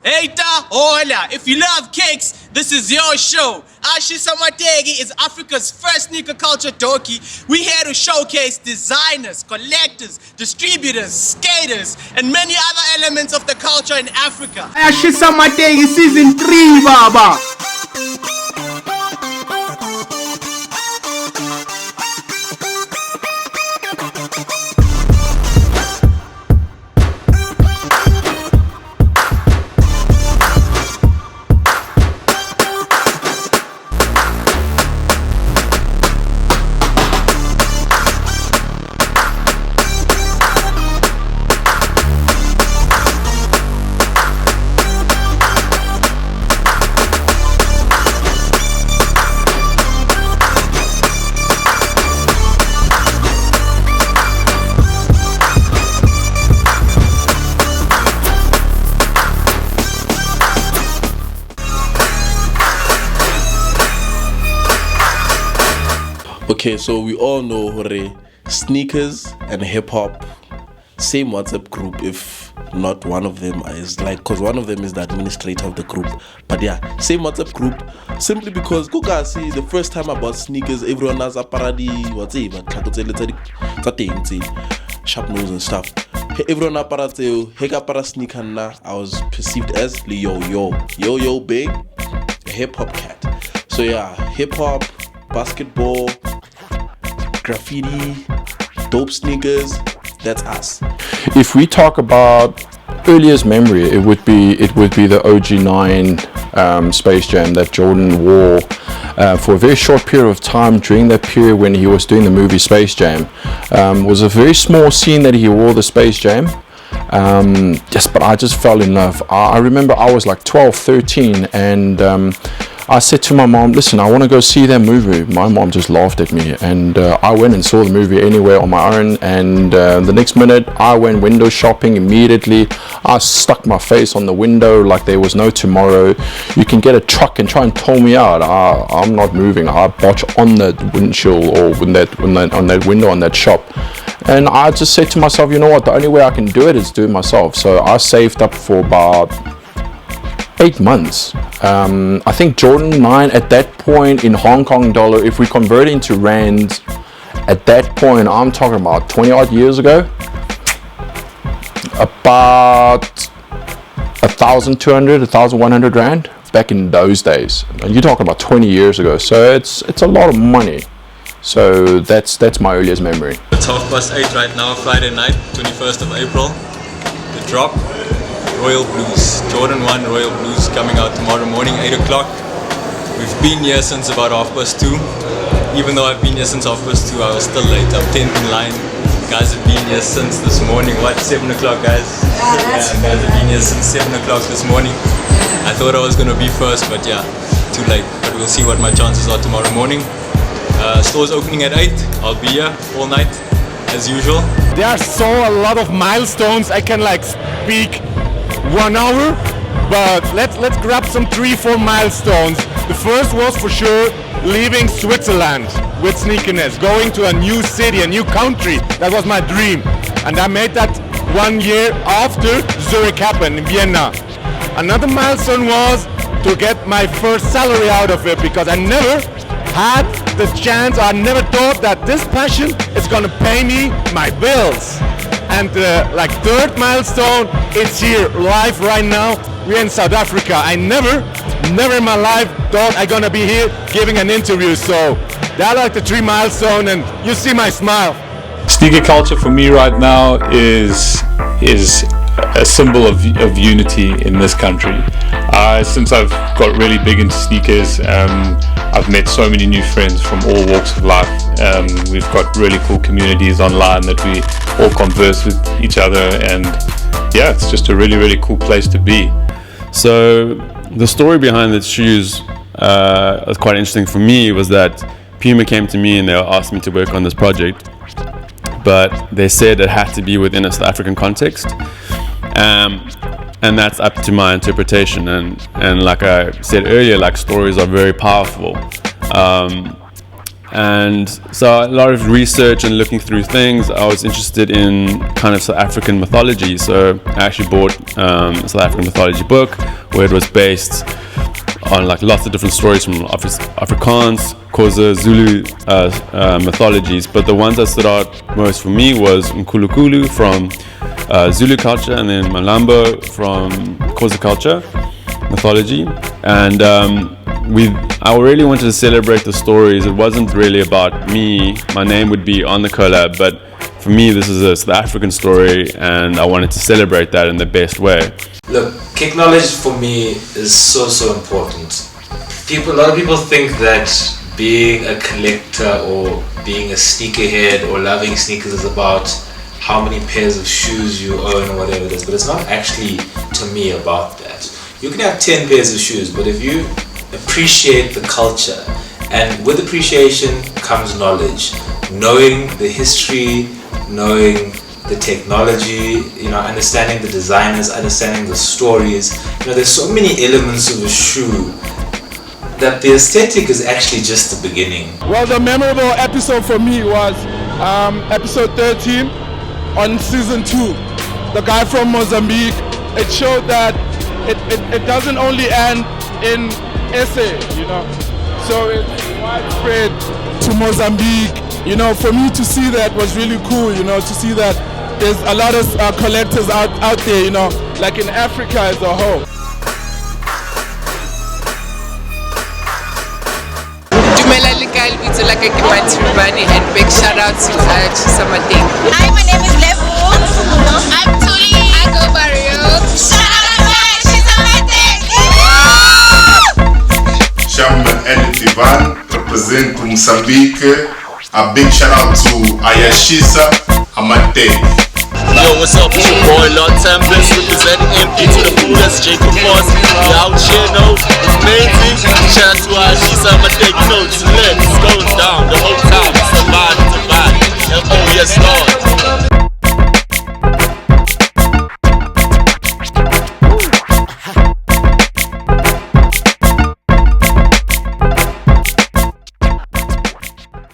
Eita, hola! If you love cakes, this is your show. Ayashisa Amateki is Africa's first sneaker culture dokie. We here to showcase designers, collectors, distributors, skaters, and many other elements of the culture in Africa. Ayashisa Amateki season 3, Baba. Okay, so we all know hore, sneakers and hip-hop, same WhatsApp group, if not one of them is like, because one of them is the administrator of the group. But yeah, same WhatsApp group, simply because Kuka see the first time I bought sneakers, everyone has a paradi, what's it, sharp nose and stuff. Everyone aparate, heka para sneaker na, I was perceived as the yo big, a hip-hop cat. So yeah, hip-hop, basketball, graffiti, dope sneakers, that's us. If we talk about earliest memory, it would be the OG9 Space Jam that Jordan wore for a very short period of time during that period when he was doing the movie Space Jam. Was a very small scene that he wore the Space Jam. Yes, but I just fell in love. I remember I was like 12, 13, and I said to my mom, listen, I want to go see that movie. My mom just laughed at me, and I went and saw the movie anyway on my own, and the next minute I went window shopping immediately. I stuck my face on the window like there was no tomorrow. You can get a truck and try and tow me out. I'm not moving. I botch on that windshield or on that window on that shop. And I just said to myself, you know what, the only way I can do it is do it myself. So I saved up for about 8 months. I think Jordan 9 at that point in Hong Kong dollar, if we convert it into rand, at that point, I'm talking about 20 odd years ago, about 1,200, 1,100 rand back in those days. And you're talking about 20 years ago, so it's a lot of money. So that's my earliest memory. It's 8:30 right now, Friday night, 21st of April. The drop. Royal Blues, Jordan 1 Royal Blues coming out tomorrow morning, 8 o'clock. We've been here since about 2:30. Even though I've been here since 2:30, I was still late. I'm 10th in line. Guys have been here since this morning. What, 7 o'clock, guys? Guys have been here since 7 o'clock this morning. I thought I was going to be first, but yeah, too late. But we'll see what my chances are tomorrow morning. Store's opening at 8. I'll be here all night, as usual. There are a lot of milestones. I can speak 1 hour, but let's grab some 3-4 milestones. The first was for sure leaving Switzerland with sneakerness, going to a new city, a new country. That was my dream, and I made that 1 year after Zurich happened in Vienna. Another milestone was to get my first salary out of it, because I never had the chance, I never thought that this passion is gonna pay me my bills. And third milestone, it's here live right now. We're in South Africa. I never in my life thought I'm gonna be here giving an interview. So that the 3 milestone, and you see my smile. Sneaker culture for me right now is a symbol of unity in this country. Since I've got really big into sneakers, I've met so many new friends from all walks of life. We've got really cool communities online that we all converse with each other, and yeah, it's just a really cool place to be. So the story behind the shoes was quite interesting for me. Was that Puma came to me and they asked me to work on this project, but they said it had to be within a South African context, and that's up to my interpretation. And like I said earlier, stories are very powerful. And so a lot of research and looking through things, I was interested in kind of South African mythology. So I actually bought a South African mythology book where it was based on like lots of different stories from Afrikaans, Xhosa, Zulu mythologies. But the ones that stood out most for me was Nkulunkulu from Zulu culture, and then Malambo from Xhosa culture mythology. And I really wanted to celebrate the stories. It wasn't really about me. My name would be on the collab, but for me, this is a South African story, and I wanted to celebrate that in the best way. Look, kick knowledge for me is so important. A lot of people think that being a collector or being a sneakerhead or loving sneakers is about how many pairs of shoes you own or whatever it is, but it's not actually, to me, about that. You can have 10 pairs of shoes, but if you appreciate the culture, and with appreciation comes knowledge, knowing the history, knowing the technology, understanding the designers, understanding the stories. There's so many elements of a shoe that the aesthetic is actually just the beginning. Well, the memorable episode for me was episode 13 on season 2. The guy from Mozambique. It showed that it doesn't only end in SA, so it's widespread to Mozambique. For me to see that was really cool, to see that there's a lot of collectors out there, like in Africa as a whole. And big shout out to Ayashisa Amateki. Hi, my name is Levu. I'm Tuli. I go Barrio. Shout out to Ayashisa Amateki. Chamo-me Elliot Ivan, represento Moçambique. A big shout out to Ayashisa Amateki. Yo, what's up? It's your boy Lord Tempest, representing MP to the fullest, Jacob Moss. We out here, it's amazing. Shout out to Ayashisa Amateki, it's lit.